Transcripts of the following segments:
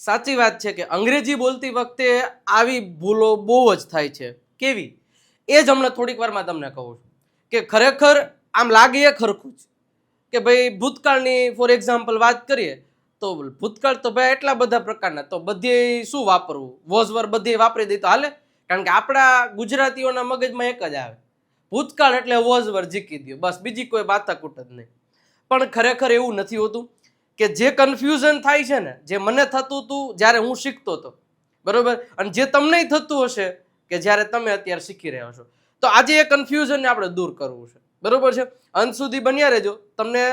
સાચી વાત છે કે અંગ્રેજી બોલતી વખતે આવી ભૂલો બહુ જ થાય છે. કેવી? એ જ હમણાં થોડીક વારમાં તમને કહું છું કે ખરેખર આમ લાગે એ ખરખું જ કે ભાઈ ભૂતકાળની ફોર એક્ઝામ્પલ વાત કરીએ તો ભૂતકાળ તો ભાઈ એટલા બધા પ્રકારના, તો બધી શું વાપરવું, વોઝ વર બધી વાપરી દઈ તો હાલે? કારણ કે આપણા ગુજરાતીઓના મગજમાં એક જ આવે, ભૂતકાળ એટલે વોઝ વર જીકી દો, બસ, બીજી કોઈ માથાકૂટ જ નહીં. પણ ખરેખર એવું નથી હોતું. કે જે કન્ફ્યુઝન થાય છે ને, જે મને થતું હતું જ્યારે હું શીખતો હતો, બરોબર, અને જે તમને થતું હશે કે જ્યારે તમે અત્યારે શીખી રહ્યા છો, તો આજે એ કન્ફ્યુઝનને આપણે દૂર કરવું છે, બરોબર છે. અંત સુધી બન્યા રહેજો. તમને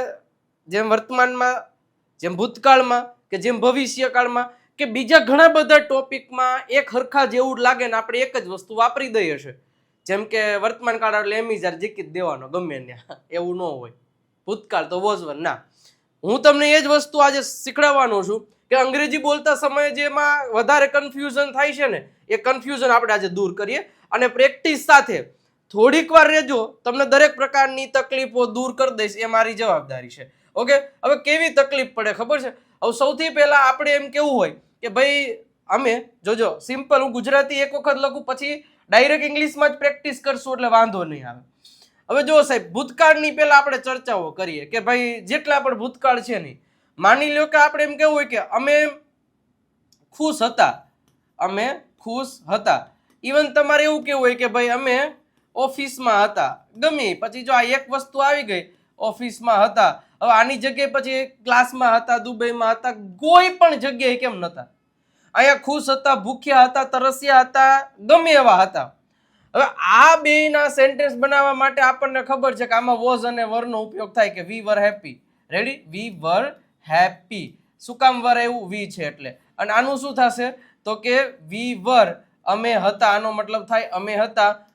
જેમ વર્તમાનમાં, જેમ ભૂતકાળમાં, કે જેમ ભવિષ્યકાળમાં, કે બીજા ઘણા બધા ટોપિકમાં એક હરખા જેવું લાગે ને આપણે એક જ વસ્તુ વાપરી દઈએ છે. જેમ કે વર્તમાન કાળ એટલે એમિઝાર જીકી જ દેવાનો ગમે ત્યાં, એવું ન હોય. ભૂતકાળ તો વોઝવર ના. હું તમને એ જ વસ્તુ આજે શીખડાવવાનો છું કે અંગ્રેજી બોલતા સમયે જેમાં વધારે કન્ફ્યુઝન થાય છે ને, એ કન્ફ્યુઝન આપણે આજે દૂર કરીએ. અને પ્રેક્ટિસ સાથે થોડીક વાર રહેજો, તમને દરેક પ્રકારની તકલીફો દૂર કરી દઈશ, એ મારી જવાબદારી છે. ઓકે, હવે કેવી તકલીફ પડે ખબર છે? હવે સૌથી પહેલા આપણે એમ કેવું હોય કે ભાઈ અમે જોજો, સિમ્પલ, હું ગુજરાતી એક વખત લખું પછી ડાયરેક્ટ ઇંગ્લિશમાં જ પ્રેક્ટિસ કરશું એટલે વાંધો નહીં આવે. હવે જો સાહેબ, ભૂતકાળની પહેલા આપણે ચર્ચાઓ કરીએ કે ભાઈ જેટલા પણ ભૂતકાળ છે ને, માની લો કે આપણે એમ કેવું હોય કે અમે ખુશ હતા, અમે ખુશ હતા. ઇવન તમારે એવું કેવું હોય કે ભાઈ અમે ઓફિસમાં હતા, ગમે પછી જો આ એક વસ્તુ આવી ગઈ, ઓફિસમાં હતા. હવે આની જગ્યાએ પછી ક્લાસમાં હતા, દુબઈમાં હતા, કોઈ પણ જગ્યાએ કેમ નતા? અહીંયા ખુશ હતા, ભૂખ્યા હતા, તરસ્યા હતા, ગમે એવા હતા. હવે આ બેના સેન્ટેન્સ બનાવવા માટે આપણને ખબર છે કે આમાં વોઝ અને વરનો ઉપયોગ થાય કે વી વર happy. Ready? We var happy. શું કામ વર આવ્યું? વી છે એટલે. અને આનું શું થશે? તો કે વી વર, અમે હતા, આનો મતલબ થાય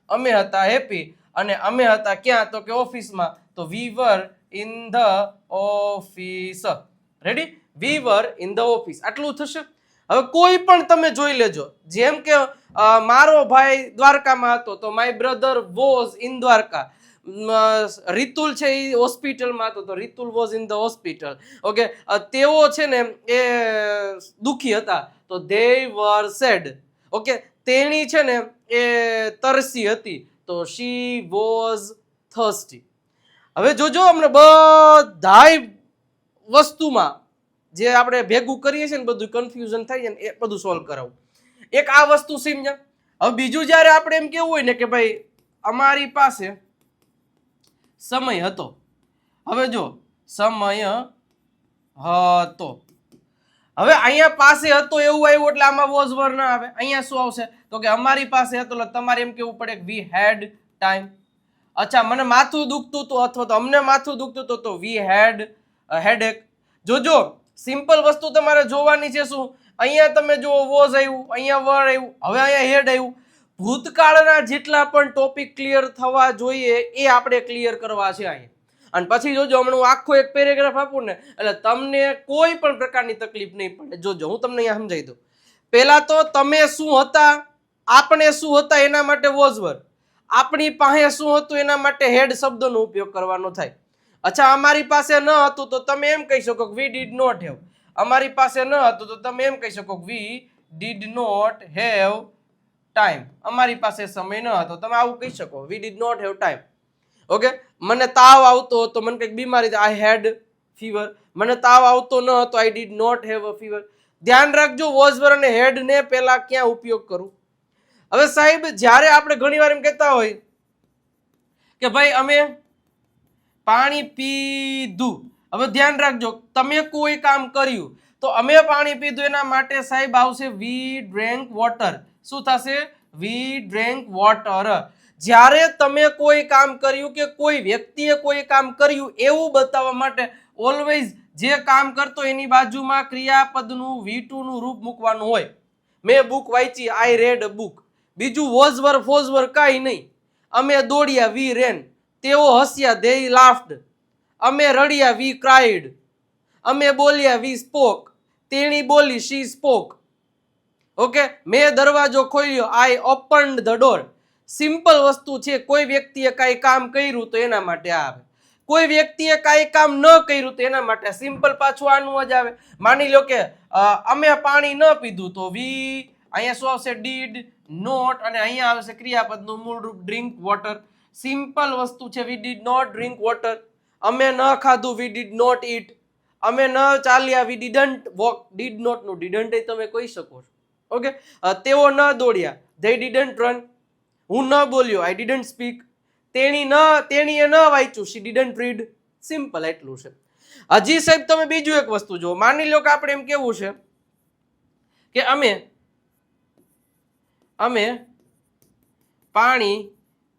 અમે હતા હેપી. અને અમે હતા ક્યાં? તો કે ઓફિસમાં. તો we were in the office. Ready? We were in the office. આટલું થશે. હવે કોઈ પણ તમે જોઈ લેજો, જેમ કે મારો ભાઈ દ્વારકામાં હતો તો my brother was in Dwarka. Ritul છે એ હોસ્પિટલમાં હતો તો Ritul was in the hospital. Okay, તેઓ છે ને એ દુખી હતા તો દે વર સેડ. ઓકે, તેણી છે ને એ તરસી હતી તો શી વોઝ થર્સ્ટી. હવે જોજો, અમને બધાય વસ્તુમાં જે આપણે ભેગું કરીએ છીએ ને, બધું કન્ફ્યુઝન થાય છે ને, એ બધું સોલ્વ કરાવું. એક આ વસ્તુ સમજ્યા. હવે બીજું, જ્યારે આપણે એમ કેવું હોય ને કે ભાઈ અમારી પાસે સમય હતો. હવે જો સમય હતો, હવે અહીંયા પાસે હતો એવું આવ્યું એટલે આમાં વોઝ વર ના આવે. અહીંયા શું આવશે? તો કે અમારી પાસે હતો એટલે તમારે એમ કેવું પડે વી હેડ ટાઈમ. અચ્છા, મને માથું દુખતું હતું અથવા તો અમને માથું દુખતું હતું તો વી હેડ હેડેક. જોજો, સિમ્પલ વસ્તુ તમારે જોવાની છે. શું અહીંયા તમે જુઓ વોઝ આવ્યું, અહીંયા વર આવ્યું, હવે અહીંયા હેડ આવ્યું. ભૂતકાળના જેટલા પણ ટોપિક ક્લિયર થવા જોઈએ એ આપણે ક્લિયર કરવા છે અહીંયા. અને પછી જોજો, હમણાં હું આખો એક પેરેગ્રાફ આપું ને એટલે તમને કોઈ પણ પ્રકારની તકલીફ નહીં પડે. જોજો, હું તમને અહીંયા સમજાવી દઉં. પહેલા તો તમે શું હતા, આપણે શું હતા એના માટે વોઝ વર, આપણી પાસે શું હતું એના માટે હેડ શબ્દનો ઉપયોગ કરવાનો થાય. અચ્છા, અમારી પાસે ન હતું તો તમે એમ કહી શકો વી ડીડ નોટ હેવ. અમારી પાસે ન હતું તો તમે એમ કહી શકો we did not have time. અમારી પાસે સમય ન હતો, તમે આવું કહી શકો we did not have time. Okay, મને તાવ આવતો હતો, મને કંઈક બીમારી, આઈ હેડ ફીવર. મને તાવ આવતો ન હતો, I did not have a fever. ધ્યાન રાખજો, વોઝ વર અને હેડ ને પહેલા ક્યાં ઉપયોગ કરું. હવે સાહેબ, જ્યારે આપણે ઘણીવાર એમ કહેતા હોય કે ભાઈ અમે પાણી પીધું. હવે ધ્યાન રાખજો, તમે કોઈ કામ કર્યું તો અમે પાણી પીધું એના માટે સાહેબ આવશે વી ડ્રેન્ક વોટર. શું થશે? વી ડ્રેન્ક વોટર. જ્યારે તમે કોઈ કામ કર્યું કે કોઈ વ્યક્તિએ કોઈ કામ કર્યું એવું બતાવવા માટે ઓલવેઝ જે કામ કરતો એની બાજુમાં ક્રિયાપદનું V2 નું રૂપ મૂકવાનું હોય. મેં બુક વાંચી, આઈ રેડ અ બુક. બીજું વોઝ વર ફોઝ વર કાંઈ નહીં. અમે દોડ્યા, વી રેન. તેઓ હસ્યા, ધે લાફ્ડ. અમે રડ્યા, વી ક્રાઇડ. અમે બોલ્યા, વી સ્પોક. તેણી બોલી, શી સ્પોક. ઓકે, મેં દરવાજો ખોલ્યો, આઈ ઓપન્ડ ધ ડોર. સિમ્પલ વસ્તુ છે, કોઈ વ્યક્તિએ કાંઈ કામ કર્યું તો એના માટે આવે. કોઈ વ્યક્તિએ કાંઈ કામ ન કર્યું તો એના માટે સિમ્પલ પાછું આનું જ આવે. માની લો કે અમે પાણી ન પીધું તો વી, અહીંયા શું આવશે? ડીડ નોટ, અને અહીંયા આવશે ક્રિયાપદનું મૂળ રૂપ ડ્રિંક વોટર. સિમ્પલ વસ્તુ છે. We did not drink water. અમે ન ખાધું, વી ડીડ નોટ ઈટ. અમે ન ચાલ્યા, વી ડીડન્ટ વોક. ડીડ નોટ નું ડીડન્ટ તમે કહી શકો છો. ઓકે, તેઓ ન દોડ્યા, ધે ડીડન્ટ રન. હું ન બોલ્યો, આઈ ડીડન્ટ સ્પીક. તેણીએ ન વાંચ્યું, શી ડીડન્ટ રીડ. સિમ્પલ એટલું છે. હજી સાહેબ તમે બીજું એક વસ્તુ જુઓ. માની લો કે આપણે એમ કેવું છે કે અમે પાણી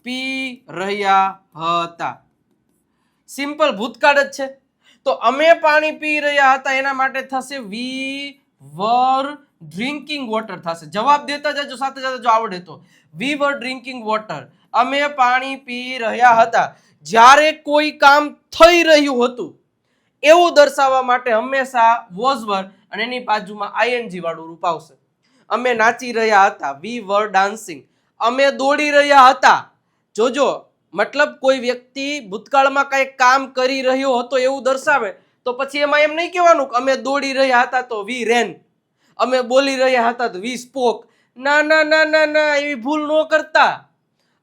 પી રહ્યા હતા. સિમ્પલ ભૂતકાળ જ છે. તો અમે પાણી પી રહ્યા હતા એના માટે થશે વી વર ડ્રિંકિંગ વોટર થશે. જવાબ દેતા જજો સાથે સાથે જો આવડે તો. We var drinking water. અમે પાણી પી રહ્યા હતા. જ્યારે કોઈ કામ થઈ રહ્યું હતું એવું દર્શાવવા માટે હંમેશા વોઝ વર અને એની બાજુમાં આઈએનજી વાળું રૂપ આવશે. અમે નાચી રહ્યા હતા, વી વર ડાન્સિંગ. અમે દોડી રહ્યા હતા. જોજો, મતલબ કોઈ વ્યક્તિ ભૂતકાળમાં કઈ કામ કરી રહ્યો હતો એવું દર્શાવે તો પછી એમાં એમ નહીં કહેવાનું કે અમે દોડી રહ્યા હતા તો વી રેન, અમે બોલી રહ્યા હતા તો વી સ્પોક. ના ના ના ના ના, એવી ભૂલ ન કરતા.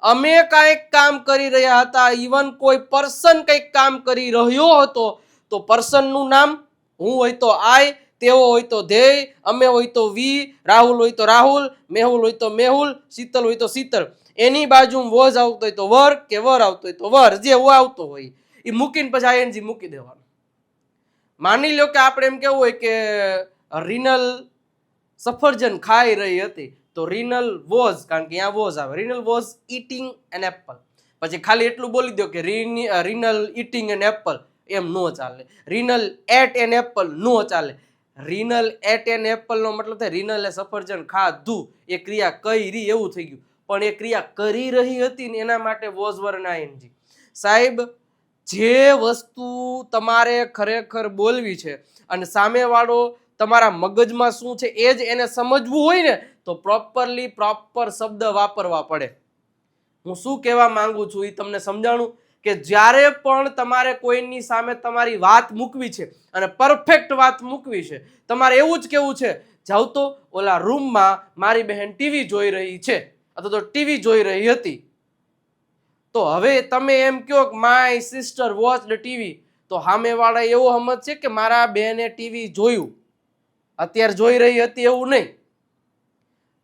અમે કાંઈક કામ કરી રહ્યા હતા. ઇવન કોઈ પર્સન કંઈક કામ કરી રહ્યો હતો તો પર્સનનું નામ, હું હોય તો આઈ, તેઓ હોય તો ધેય, અમે હોય તો વી, રાહુલ હોય તો રાહુલ, મેહુલ હોય તો મેહુલ, શીતલ હોય તો શીતલ. એની બાજુ વોઝ આવતો હોય તો વર, કે વર આવતો હોય તો વર, જે આવતો હોય એ મૂકીને પછી આઈએનજી મૂકી દેવાનું. માની લો કે આપણે એમ કેવું હોય કે રીનલ સફરજન ખાઈ રહી હતી તો રીનલ વોઝ, કારણ કે અહીંયા વોઝ આવે, Rinal was eating an apple. પછી ખાલી એટલું બોલી દો કે રીનલ ઈટિંગ એન એપલ, એમ નો ચાલે. રીનલ એટ એન એપલ નો ચાલે. રીનલ એટ એન એપલ નો મતલબ થાય રીનલે સફરજન ખાધું, એ ક્રિયા કરી એવું થઈ ગયું. પણ એ ક્રિયા કરી રહી હતી ને એના માટે વોઝ વર અને આઈએનજી. સાહેબ, જે વસ્તુ તમારે ખરેખર બોલવી છે અને સામેવાળો તમારા મગજમાં શું છે એ જ એને સમજવું હોય ને તો પ્રોપર શબ્દ વાપરવા પડે. હું શું કહેવા માંગુ છું એ તમને સમજાણું કે જ્યારે પણ તમારે કોઈની સામે તમારી વાત મૂકવી છે અને પરફેક્ટ વાત મૂકવી છે, તમારે એવું જ કેવું છે, જાવ તો ઓલા રૂમમાં મારી બહેન ટીવી જોઈ રહી છે અથવા તો ટીવી જોઈ રહી હતી. તો હવે તમે એમ કહો કે my sister watch the TV, તો સામેવાળા એવો સમજશે કે મારા બહેને ટીવી જોયું, અત્યારે જોઈ રહી હતી એવું નહીં.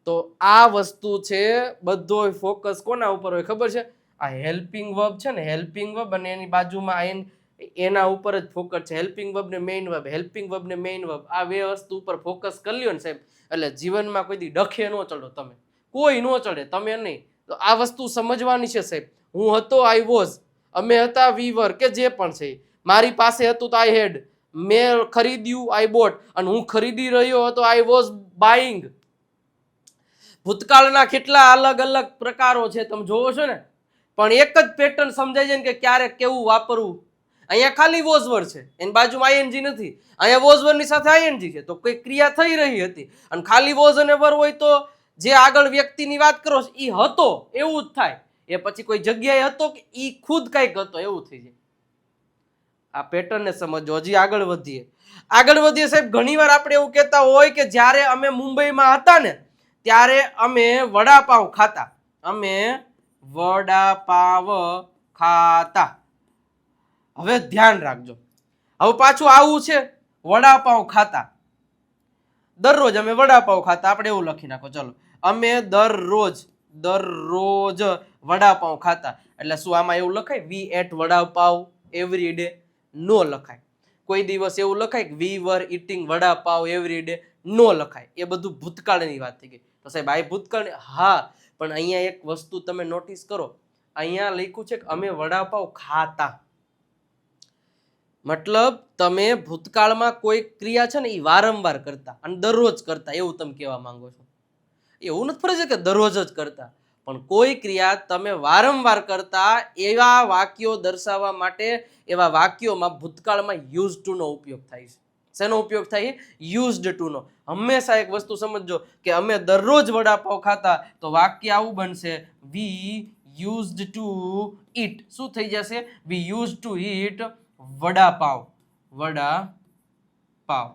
તો આ વસ્તુ છે, બધો ફોકસ કોના ઉપર હોય ખબર છે? આ હેલ્પિંગ વર્બ છે ને, હેલ્પિંગ વર્બ અને એની બાજુમાં એના ઉપર જ ફોકસ છે. હેલ્પિંગ વર્બ ને મેઇન વર્બ, હેલ્પિંગ વર્બ ને મેઇન વર્બ, આ બે વસ્તુ ઉપર ફોકસ કરી લ્યો ને સાહેબ, એટલે જીવનમાં કોઈ દી ડખે ન ચડો તમે, કોઈ ન ચડે, તમે નહીં. તો આ વસ્તુ સમજવાની છે સાહેબ. હું હતો, આઈ વોઝ, અમે હતા, વી વર, કે જે પણ છે. મારી પાસે હતું તો આઈ હેડ, મેં ખરીદ્યું, આઈ બોટ, અને હું ખરીદી રહ્યો હતો, આઈ વોઝ બાઇંગ. ભૂતકાળના કેટલા અલગ અલગ પ્રકારો છે તમે જોવો છો ને, પણ એક જ પેટર્ન સમજાય છે ને કે ક્યારે કેવું વાપરવું. અહીંયા ખાલી વોઝ વર છે, એની બાજુમાં આઈએનજી નથી. અહીંયા વોઝ વરની સાથે આઈએનજી છે, તો કોઈ ક્રિયા થઈ રહી હતી. અને ખાલી વોઝ અને વર હોય તો જે આગળ વ્યક્તિની વાત કરો છો એ હતો એવું જ થાય. એ પછી કોઈ જગ્યાએ હતો કે ઈ ખુદ કઈક હતો એવું થઈ જાય. આ પેટર્ન ને સમજો. હજી આગળ વધીએ સાહેબ. ઘણીવાર આપણે એવું કહેતા હોય કે જ્યારે અમે મુંબઈમાં હતા ને ત્યારે અમે વડાપાવ ખાતા. અમે વડાપાવ ખાતા. હવે ધ્યાન રાખજો, હવે પાછું આવું છે, વડાપાવ ખાતા. દરરોજ અમે વડાપાવ ખાતા, આપણે એવું લખી નાખો. ચલો, અમે દરરોજ વડાપાવ ખાતા. એટલે શું આમાં એવું લખાય વી એટ વડાપાવ એવરી ડે? નો લખાય. કોઈ દિવસ એવું લખાય કે વી વર ઈટિંગ વડાપાવ એવરી ડે? નો લખાય. એ બધું ભૂતકાળની વાત થઈ ગઈ. તો સાહેબ આ ભૂતકાળ, હા, પણ અહીંયા એક વસ્તુ તમે નોટિસ કરો, અહીંયા લખ્યું છે કે અમે વડાપાવ ખાતા. મતલબ તમે ભૂતકાળમાં કોઈ ક્રિયા છે ને એ વારંવાર કરતા અને દરરોજ કરતા, એવું તમે કહેવા માંગો છો. એવું નથી ફરજ કે દરરોજ જ કરતા, પણ કોઈ ક્રિયા તમે વારંવાર કરતા, એવા વાક્યો દર્શાવવા માટે એવા વાક્યોમાં ભૂતકાળમાં યુઝ ટુ નો ઉપયોગ થાય છે. શેનો ઉપયોગ થાય? યુઝડ ટુ નો. હંમેશા એક વસ્તુ સમજજો કે અમે દરરોજ વડાપાવ ખાતા, તો વાક્ય આવું બનશે, વી યુઝડ ટુ ઈટ. શું થઈ જશે? વી use to eat vada pav. Vada pav.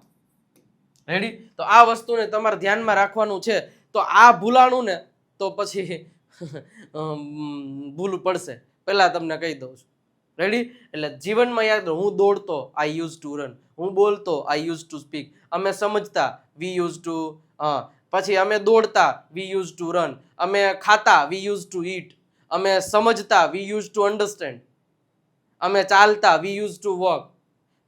Ready? તો આ વસ્તુને તમારે ધ્યાનમાં રાખવાનું છે. તો આ ભૂલાણું ને તો પછી ભૂલ પડશે. પહેલા તમને કહી દઉં છું. રેડી? એટલે જીવનમાં યાદ રાખો, હું દોડતો, આઈ યુઝ ટુ રન. હું બોલતો, આઈ યુઝ ટુ સ્પીક. અમે સમજતા, વી યુઝ ટુ. પછી અમે દોડતા, વી યુઝ ટુ રન. અમે ખાતા, વી યુઝ ટુ ઈટ. અમે સમજતા, વી યુઝ ટુ અન્ડરસ્ટેન્ડ. અમે ચાલતા, વી યુઝ ટુ વોક.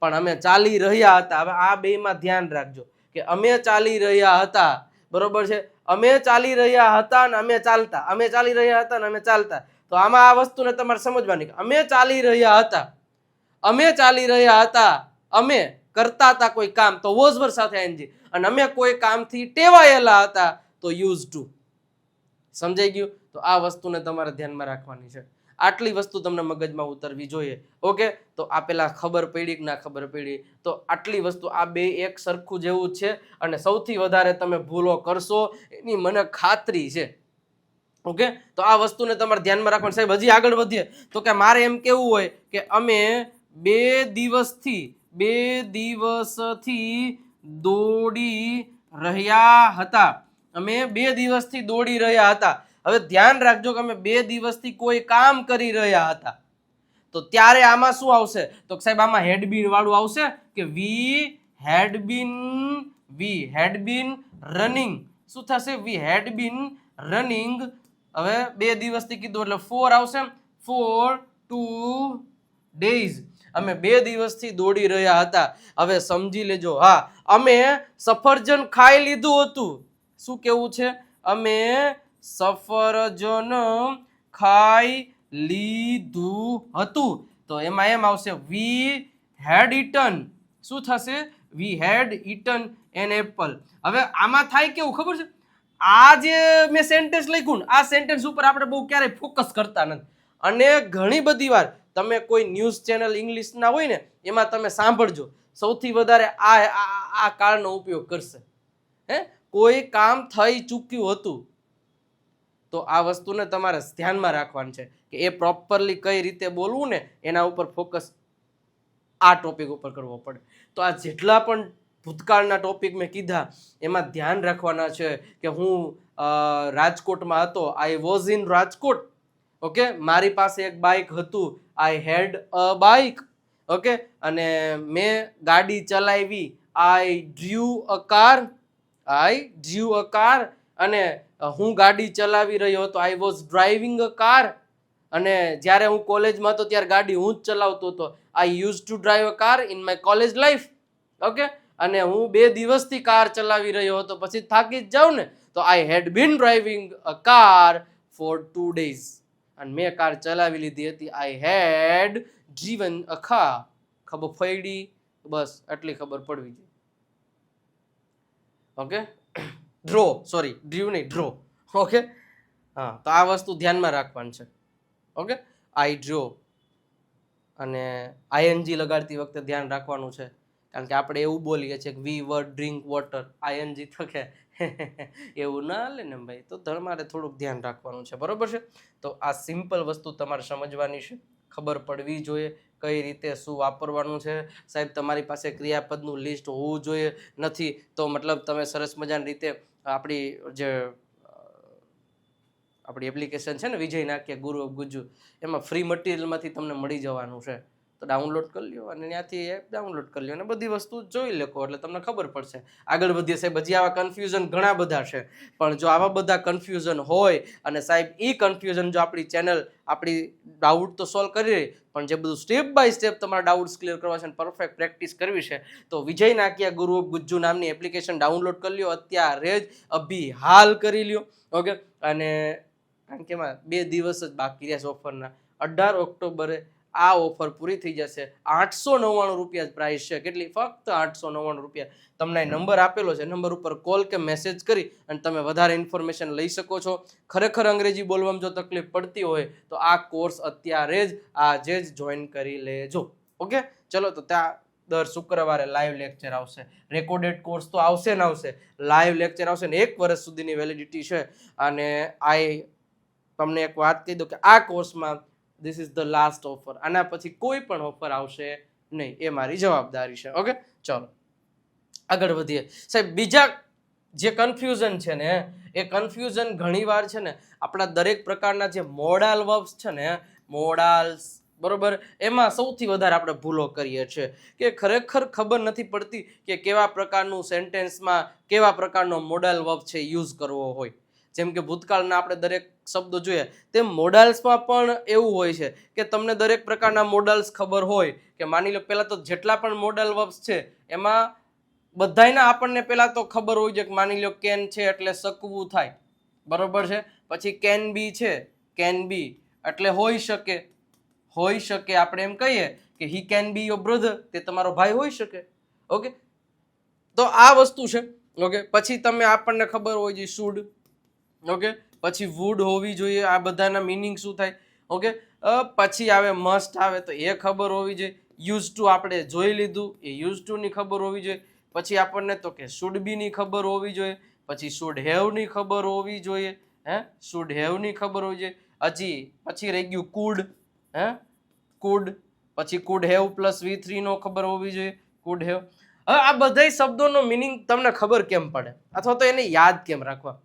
પણ અમે ચાલી રહ્યા હતા. હવે આ બેમાં ધ્યાન રાખજો કે અમે ચાલી રહ્યા હતા, બરોબર છે? અમે ચાલી રહ્યા હતા ને અમે ચાલતા. અમે ચાલી રહ્યા હતા ને અમે ચાલતા. તો આમાં આ વસ્તુને તમારે સમજવાની. અમે ચાલી રહ્યા હતા, અમે ચાલી રહ્યા હતા, અમે કરતા હતા કોઈ કામ, તો વોઝ વર્બ સાથે એનજી. અને અમે કોઈ કામથી ટેવાયેલા હતા, તો યુઝ ટુ. સમજાઈ ગયું? તો આ વસ્તુને તમારે ધ્યાનમાં રાખવાની છે. આટલી વસ્તુ તમને મગજમાં ઉતરવી જોઈએ. ઓકે? તો આ પેલા ખબર પડી કે ના ખબર પડી? તો આટલી વસ્તુ, આ બે એક સરખું જેવું છે. અને સૌથી વધારે તમે ભૂલો કરશો એની મને ખાતરી છે. ઓકે? તો આ વસ્તુને તમારે ધ્યાનમાં રાખવાનું. સાહેબ હજી આગળ વધીએ તો કે મારે એમ કેવું હોય કે અમે 2 દિવસથી દોડી રહ્યા હતા. અમે 2 દિવસથી દોડી રહ્યા હતા. હવે ધ્યાન રાખજો કે અમે 2 દિવસથી કોઈ કામ કરી રહ્યા હતા. તો ત્યારે આમાં શું આવશે? તો સાહેબ આમાં હેડ બીન વાળું આવશે કે વી હેડ બીન રનિંગ. શું થશે? વી હેડ બીન રનિંગ. હવે 2 દિવસથી કીધું એટલે 4 આવશે. 4 2 days. અમે 2 દિવસથી દોડી રહ્યા હતા. હવે સમજી લેજો. હા, અમે સફરજન ખાઈ લીધું હતું. શું કેવું છે? અમે સફરજન ખાઈ લીધું હતું. તો એમાં એમ આવશે વી હેડ ઇટન. શું થશે? વી હેડ ઇટન એન એપલ. હવે આમાં થાય કેવું ખબર છે? આ જે મેં સેન્ટેન્સ લખ્યું ને, આ સેન્ટેન્સ ઉપર આપણે બહુ ક્યારેય ફોકસ કરતા નથી. અને ઘણી બધી વાર તમે કોઈ ન્યૂઝ ચેનલ ઇંગ્લિશના હોય ને એમાં તમે સાંભળજો, સૌથી વધારે આ કાળનો ઉપયોગ કરશે. કોઈ કામ થઈ ચૂક્યું હતું. તો આ વસ્તુને તમારે ધ્યાનમાં રાખવાનું છે કે એ પ્રોપરલી કઈ રીતે બોલવું ને એના ઉપર ફોકસ આ ટોપિક ઉપર કરવો પડે. તો આ જેટલા પણ ભૂતકાળના ટોપિક મેં કીધા એમાં ધ્યાન રાખવાના છે કે હું રાજકોટમાં હતો, I was in Rajkot. Okay? મારી પાસે એક બાઇક હતું, આઈ હેડ અ બાઇક. ઓકે? અને મેં ગાડી ચલાવી, આઈ ડ્રીવ અ કાર. અને હું ગાડી ચલાવી રહ્યો હતો, I was driving a car. અને જ્યારે હું કોલેજમાં હતો ત્યારે ગાડી હું જ ચલાવતો હતો, I use to drive a car in my college life. Okay? અને હું 2 દિવસથી કાર ચલાવી રહ્યો હતો, પછી થાકી જ જાઉં ને, તો I had been driving a car for 2 days. અને મેં કાર ચલાવી લીધી હતી, આઈ હેડ ડ્રીવન અ કાર. ખબર પડી? બસ આટલી ખબર પડવી જોઈએ. ઓકે? ડ્રીવ નહીં, ડ્રો. ઓકે? હા, તો આ વસ્તુ ધ્યાનમાં રાખવાનું છે. ઓકે? આઈ ડ્રો. અને આઈએનજી લગાડતી વખતે ધ્યાન રાખવાનું છે, કારણ કે આપણે એવું બોલીએ છીએ કે વી વર ડ્રિંક વોટર. આઈએનજી તો કે એવું ના હાલે ને ભાઈ. તો તમારે થોડુંક ધ્યાન રાખવાનું છે, બરોબર છે? તો આ સિમ્પલ વસ્તુ તમારે સમજવાની છે, ખબર પડવી જોઈએ કઈ રીતે શું વાપરવાનું છે. સાહેબ તમારી પાસે ક્રિયાપદનું લિસ્ટ હોવું જોઈએ, નથી તો મતલબ તમે સરસ મજાની રીતે આપણી એપ્લિકેશન છે ને વિજય નાખ્યા ગુરુ ઓફ ગુજ્જુ, એમાં ફ્રી મટીરિયલમાંથી તમને મળી જવાનું છે. તો ડાઉનલોડ કરી લ્યો અને ત્યાંથી એપ ડાઉનલોડ કરી લ્યો અને બધી વસ્તુ જોઈ લેકો એટલે તમને ખબર પડશે. આગળ વધીએ સાહેબ. હજી આવા કન્ફ્યુઝન ઘણા બધા છે, પણ જો આવા બધા કન્ફ્યુઝન હોય અને સાહેબ એ કન્ફ્યુઝન જો આપણી ચેનલ આપણી ડાઉટ તો સોલ્વ કરી રહી, પણ જે બધું સ્ટેપ બાય સ્ટેપ તમારા ડાઉટ્સ ક્લિયર કરવા છે, પરફેક્ટ પ્રેક્ટિસ કરવી છે, તો વિજય નાખ્યા ગુરુ ઓફ ગુજ્જુ નામની એપ્લિકેશન ડાઉનલોડ કરી લ્યો અત્યારે જ, અભી હાલ કરી લ્યો. ઓકે? અને કારણ કે એમાં 2 દિવસ જ બાકી રહ્યા ઓફરના. 18 ઓક્ટોબરે આ ઓફર પૂરી થઈ જશે. 899 રૂપિયા જ પ્રાઇસ છે. કેટલી? ફક્ત 899 રૂપિયા. તમને નંબર આપેલો છે, નંબર ઉપર કોલ કે મેસેજ કરી અને તમે વધારે ઇન્ફોર્મેશન લઈ શકો છો. ખરેખર અંગ્રેજી બોલવામાં જો તકલીફ પડતી હોય તો આ કોર્સ અત્યારે જ આજે જ જોઈન કરી લેજો. ઓકે? ચલો, તો ત્યાં દર શુક્રવારે લાઈવ લેક્ચર આવશે. રેકોર્ડેડ કોર્સ તો આવશે ને આવશે, લાઈવ લેક્ચર આવશે ને 1 વર્ષ સુધીની વેલિડિટી છે. અને આઈ તમને એક વાત કહી દઉં કે આ કોર્સમાં this is the last offer, આના પછી કોઈ પણ ઓફર આવશે નહીં, એ મારી જવાબદારી છે. ઓકે, ચલો આગળ વધીએ. સાહેબ બીજા જે કન્ફ્યુઝન છે ને, એ કન્ફ્યુઝન ઘણીવાર છે ને આપણા દરેક પ્રકારના જે મોડાલ વર્બ્સ છે ને, મોડાલ્સ, બરોબર, એમાં સૌથી વધારે આપણે ભૂલો કરીએ છીએ કે ખરેખર ખબર નથી પડતી કે કેવા પ્રકારનું સેન્ટેન્સમાં કેવા પ્રકારનો મોડલ વર્બ છે યુઝ કરવો હોય. જેમ કે ભૂતકાળના આપણે દરેક શબ્દો જોઈએ તેમ મોડલ્સમાં પણ એવું હોય છે કે તમને દરેક પ્રકારના મોડલ્સ ખબર હોય કે માની લો પહેલા તો જેટલા પણ મોડલ વર્બ્સ છે એમાં બધાયના આપણને પહેલા તો ખબર હોય છે કે માની લો કેન છે એટલે શકવું થાય, બરોબર છે. પછી કેન બી છે, કેન બી એટલે હોઈ શકે, હોઈ શકે. આપણે એમ કહીએ કે હી કેન બી યોર બ્રધર, તે તમારો ભાઈ હોઈ શકે. ઓકે, તો આ વસ્તુ છે. ઓકે, પછી તમે આપણને ખબર હોય છે શુડ, ઓકે, પછી વુડ હોવી જોઈએ, આ બધાના મિનિંગ શું થાય. ઓકે, પછી આવે મસ્ટ આવે તો એ ખબર હોવી જોઈએ. યુઝ ટુ આપણે જોઈ લીધું, એ યુઝ ટુ ની ખબર હોવી જોઈએ. પછી આપણને તો કે શુડ બી ની ખબર હોવી જોઈએ, પછી શુડ હેવ ની ખબર હોવી જોઈએ, શુડ હેવ ની ખબર હોવી જોઈએ. પછી રહી ગયું કુડ, કુડ, પછી કુડ હેવ પ્લસ V3 નો ખબર હોવી જોઈએ, કુડ હેવ. હવે આ બધા શબ્દોનો મિનિંગ તમને ખબર કેમ પડે અથવા તો એને યાદ કેમ રાખવા?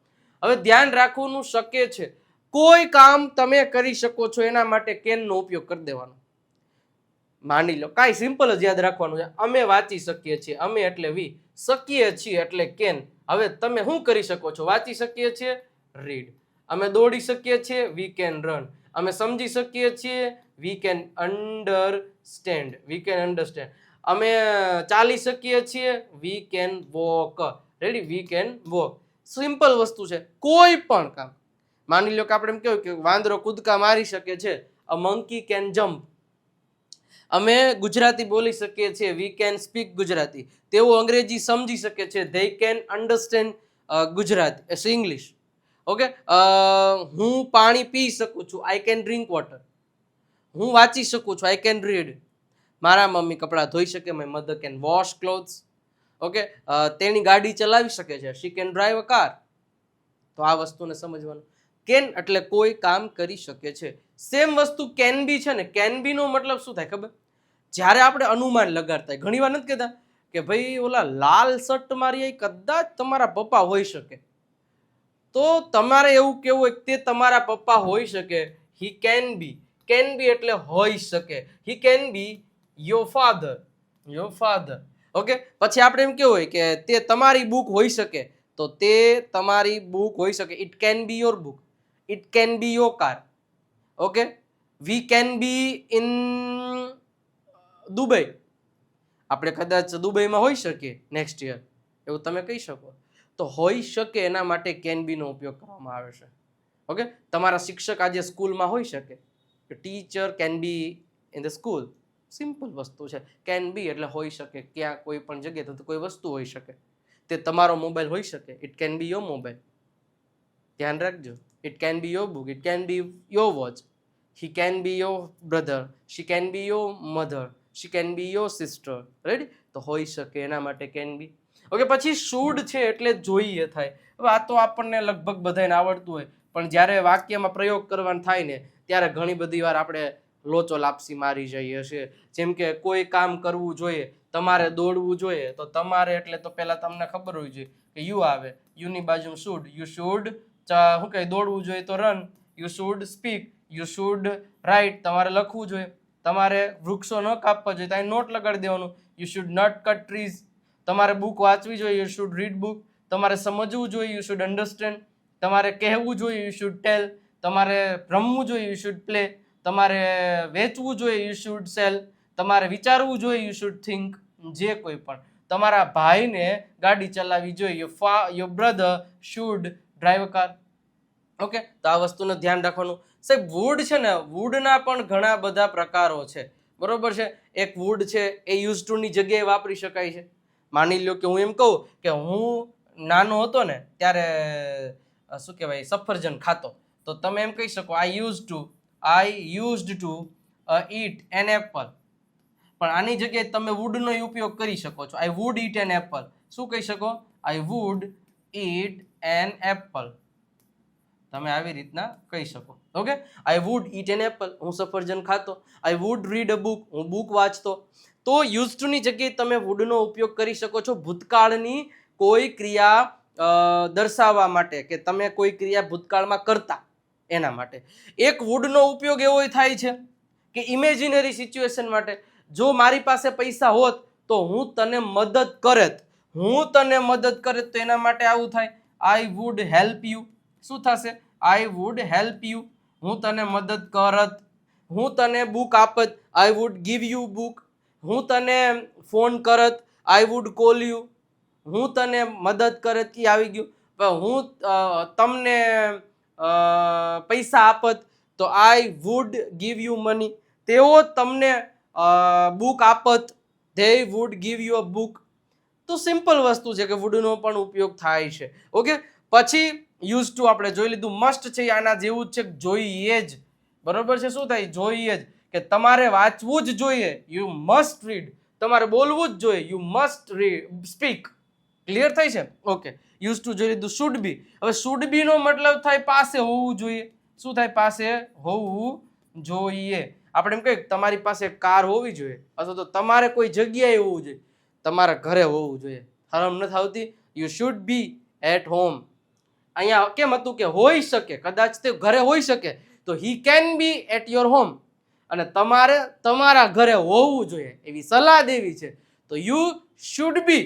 હવે ધ્યાન રાખવાનું શક્ય છે. કોઈ કામ તમે કરી શકો છો એના માટે કેન નો ઉપયોગ કરી દેવાનો. માની લો કાંઈ સિમ્પલ જ યાદ રાખવાનું છે, અમે વાંચી શકીએ છીએ, અમે એટલે વી, શકીએ છીએ એટલે કેન. હવે તમે શું કરી શકો છો? વાંચી શકીએ છીએ, રીડ. અમે દોડી શકીએ છીએ, વી કેન રન. અમે સમજી શકીએ છીએ, we can understand, we can understand. અમે ચાલી શકીએ છીએ, we can walk. Ready, we can walk. Simple વસ્તુ છે. કોઈ પણ કામ, માની લો કે આપણે એમ કહેવાય કે વાંદરો કૂદકા મારી શકે છે, અ મંકી કેન જમ્પ. અમે ગુજરાતી બોલી શકીએ છીએ, વી કેન સ્પીક ગુજરાતી. તેઓ અંગ્રેજી સમજી શકે છે, they can understand Gujarati, English. Okay, હું પાણી પી શકું છું, આઈ કેન ડ્રિંક વોટર. હું વાંચી શકું છું, આઈ કેન રીડ. મારા મમ્મી કપડાં ધોઈ શકે, my mother can wash clothes. Okay, તેની ગાડી ચલાવી શકે છે, she can drive a car. તો આ વસ્તુને સમજવાનું. કેન એટલે કોઈ કામ કરી શકે છે. સેમ વસ્તુ કેન બી છે ને, કેન બી નો મતલબ શું થાય ખબર? જ્યારે આપણે અનુમાન લગાડતા ઘણી વાર નથી કહેતા કે ભાઈ ઓલા લાલ શર્ટ મારી કદાચ તમારા પપ્પા હોઈ શકે, તો તમારે એવું કેવું હોય તે તમારા પપ્પા હોઈ શકે. હી કેન બી, કેન બી એટલે હોઈ શકે. હી can be your father, your father. Okay, પછી આપણે એમ કેવું હોય કે તે તમારી બુક હોઈ શકે, તો તે તમારી બુક હોઈ શકે. It can be your book, it can be your car. Okay, we can be in Dubai. આપણે કદાચ દુબઈમાં હોઈ શકીએ નેક્સ્ટ યર, એવું તમે કહી શકો. તો હોઈ શકે એના માટે કેન બી નો ઉપયોગ કરવામાં આવે છે. ઓકે, તમારા શિક્ષક આજે સ્કૂલમાં હોઈ શકે, teacher can be in the school. Simple વસ્તુ છે. કેન બી એટલે હોઈ શકે, ક્યાં કોઈ પણ જગ્યાએ તો કોઈ વસ્તુ હોઈ શકે. તે તમારો મોબાઈલ હોઈ શકે, it can be your mobile. ધ્યાન રાખજો. It can be your book, it can be your watch. He can be your brother, she can be your mother, she can be your sister. Ready, તો હોઈ શકે એના માટે can be. Okay, પછી should છે એટલે જોઈએ થાય. હવે આ તો આપણને લગભગ બધાને આવડતું હોય, પણ જ્યારે વાક્યમાં પ્રયોગ કરવાનું થાય ને ત્યારે ઘણી બધી વાર આપણે લોચો લાપસી મારી જઈએ છીએ. જેમ કે કોઈ કામ કરવું જોઈએ, તમારે દોડવું જોઈએ, તો તમારે એટલે તો પહેલા તમને ખબર હોવી જોઈએ કે યુ આવે, યુની બાજુ શુડ, યુ શુડ શું કહે દોડવું જોઈએ તો run, you should speak, you should write, તમારે લખવું જોઈએ. તમારે વૃક્ષો ન કાપવા જોઈએ, ત્યાં નોટ લગાડી દેવાનું, you should not cut trees. તમારે બુક વાંચવી જોઈએ, યુ શુડ રીડ બુક. તમારે સમજવું જોઈએ, યુ શુડ અન્ડરસ્ટેન્ડ. તમારે કહેવું જોઈએ, યુ શુડ ટેલ. તમારે રમવું જોઈએ, યુ શુડ પ્લે. તમારે વેચવું જોઈએ, યુ શુડ સેલ. તમારે વિચારવું જોઈએ, યુ શુડ થિંક. જે કોઈ પણ તમારા ભાઈને ગાડી ચલાવવી જોઈએ, your brother should drive a car. Okay, તો આ વસ્તુનું ધ્યાન રાખવાનું. સાહેબ વુડ છે ને, વુડના પણ ઘણા બધા પ્રકારો છે, બરોબર છે. એક વુડ છે એ યુઝ ટુ ની જગ્યાએ વાપરી શકાય છે. માની લો કે હું એમ કહું કે હું નાનો હતો ને ત્યારે શું કહેવાય સફરજન ખાતો, તો તમે એમ કહી શકો I used to eat an apple. પણ આની જગ્યાએ તમે વુડનો ઉપયોગ કરી શકો છો. I would eat an apple. શું કહી શકો? I would eat an apple. તમે આવી રીતના કહી શકો. Okay, I would eat an apple, હું સફરજન ખાતો. I would read a book, હું બુક વાંચતો. તો યુઝ ટુ ની જગ્યાએ તમે વુડનો ઉપયોગ કરી શકો છો ભૂતકાળની કોઈ ક્રિયા દર્શાવવા માટે, કે તમે કોઈ ક્રિયા ભૂતકાળમાં કરતા એના માટે. એક વુડનો ઉપયોગ એવો થાય છે કે ઇમેજિનરી સિચ્યુએશન માટે. જો મારી પાસે પૈસા હોત તો હું તને મદદ કરત, હું તને મદદ કરત, તો એના માટે આવું થાય, આઈ વુડ હેલ્પ યુ. શું થશે? આઈ વુડ હેલ્પ યુ, હું તને મદદ કરત. હું તને બુક આપત, I would give you book. હું તને ફોન કરત, આઈ વુડ કોલ યુ. હું તને મદદ કરત, એ આવી ગયું. પણ હું તમને પૈસા આપત, તો I would give you money. તેઓ તમને બુક આપત, they would give you a book. તો સિમ્પલ વસ્તુ છે કે વુડનો પણ ઉપયોગ થાય છે. ઓકે, પછી યુઝ ટુ આપણે જોઈ લીધું. મસ્ટ છે આના જેવું જ છે, જોઈએ જ. બરોબર છે? શું થાય? જોઈએ જ, કે તમારે વાંચવું જ જોઈએ. યુ મસ્ટ રીડ, તમારે બોલવું જ જોઈએ. You must read, speak. Clear થાય છે? ઓકે, યુઝ ટુ જોઈ લીધું. Should be. હવે શુડ બી નો મતલબ થાય પાસે હોવું જોઈએ. શું થાય? પાસે હોવું જોઈએ. આપણે એમ કહીએ તમારી પાસે કાર હોવી જોઈએ, અથવા તો તમારે કોઈ જગ્યાએ હોવું જોઈએ, તમારા ઘરે હોવું જોઈએ. શરમ નથી આવતી? You should be at home. અહીંયા કેમ હતું કે હોઈ શકે, કદાચ તે ઘરે હોઈ શકે, તો he can be at your home. અને તમારે તમારા ઘરે હોવું જોઈએ એવી સલાહ દેવી છે, તો you should be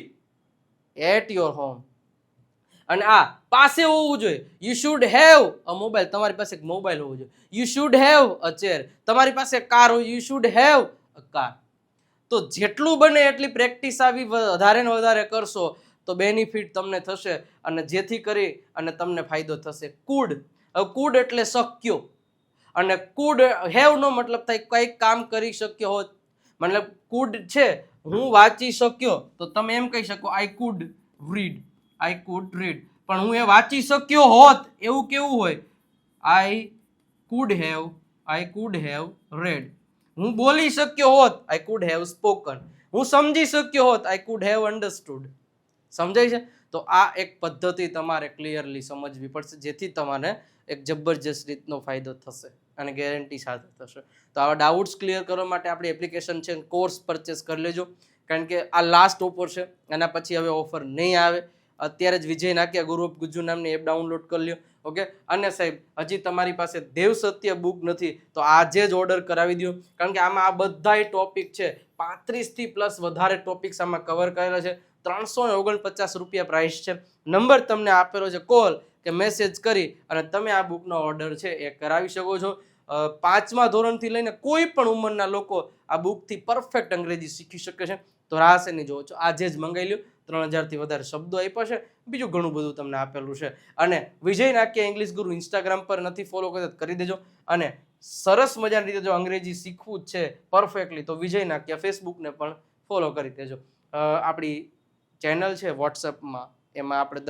at your home. અને આ પાસે હોવું જોઈએ. You should have a mobile, તમારી પાસે એક મોબાઈલ હોવો જોઈએ. You should have a chair, તમારી પાસે કાર હોય, you should have a car. તો જેટલું બને એટલી પ્રેક્ટિસ આવી વધારે ને વધારે કરશો તો બેનિફિટ તમને થશે, અને જેથી કરી અને તમને ફાયદો થશે. કુડ. હવે કુડ એટલે શક્યો, અને કુડ હેવ નો મતલબ થાય કંઈક કામ કરી શક્યો હોત. મતલબ કુડ છે હું વાંચી શક્યો, તો તમે એમ કહી શકો I could read, I could read. પણ હું એ વાંચી શક્યો હોત એવું કેવું હોય? I could have red. હું બોલી શક્યો હોત, આઈ કુડ હેવ સ્પોકન. હું સમજી શક્યો હોત, આઈ કુડ હેવ અન્ડરસ્ટુડ. સમજાય છે? તો આ એક પદ્ધતિ તમારે ક્લિયરલી સમજવી પડશે, જેથી તમારે એક જબરજસ્ત રીતનો ફાયદો થશે અને ગેરંટી સાથે થશે. તો આવા ડાઉટ્સ ક્લિયર કરવા માટે આપણી એપ્લિકેશન છે, કોર્સ પરચેસ કરી લેજો, કારણ કે આ લાસ્ટ ઓફર છે. એના પછી હવે ઓફર નહીં આવે. અત્યારે જ વિજય નાક્યા ગુરુ ઓફ ગુજ્જુ નામની એપ ડાઉનલોડ કરી લ્યો. ઓકે, અને સાહેબ હજી તમારી પાસે દેવ સત્ય બુક નથી તો આજે જ ઓર્ડર કરાવી દો, કારણ કે આમાં આ બધાય ટોપિક છે. 35 થી પ્લસ વધારે ટોપિક્સ આમાં કવર કરેલા છે. 349 રૂપિયા પ્રાઇસ છે. નંબર તમને આપેલો છે, કોલ કે મેસેજ કરી અને તમે આ બુકનો ઓર્ડર છે એ કરાવી શકો છો. 5મા ધોરણથી લઈને કોઈ પણ ઉંમરના લોકો આ બુકથી પરફેક્ટ અંગ્રેજી શીખી શકે છે. તો રાહ શેની જોવો છો? આજે જ મંગાવી લ્યો. 3000થી વધારે શબ્દો આપ્યા છે, બીજું ઘણું બધું તમને આપેલું છે. અને વિજય નાક્યા ઇંગ્લિશ ગુરુ ઇન્સ્ટાગ્રામ પર નથી ફોલો કરતા કરી દેજો. અને સરસ મજાની રીતે જો અંગ્રેજી શીખવું જ છે પરફેક્ટલી, તો વિજય નાક્યા ફેસબુકને પણ ફોલો કરી દેજો. આપણી ચેનલ છે વોટ્સઅપમાં, એમાં આપણે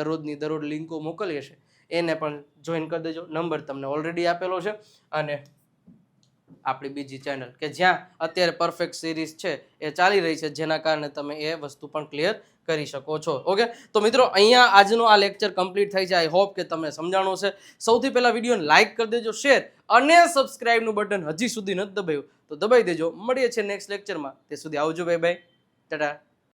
દરરોજ લિંકો મોકલીએ છીએ, એને પણ જોઈન કરી દેજો. નંબર તમને ઓલરેડી આપેલો છે. અને આપણી બીજી ચેનલ કે જ્યાં અત્યારે પરફેક્ટ સિરીઝ છે એ ચાલી રહી છે, જેના કારણે તમે એ વસ્તુ પણ ક્લિયર કરી શકો છો. ઓકે, તો મિત્રો અહીંયા આજનો આ લેક્ચર કમ્પ્લીટ થઈ છે. આઈ હોપ કે તમને સમજાણું છે. સૌથી પહેલા વિડીયોને લાઇક કરી દેજો, શેર અને સબસ્ક્રાઇબનું બટન હજી સુધી નથી દબાવ્યું તો દબાવી દેજો. મળીએ છીએ નેક્સ્ટ લેક્ચરમાં. તે સુધી આવજો, બાય બાય, ટાટા.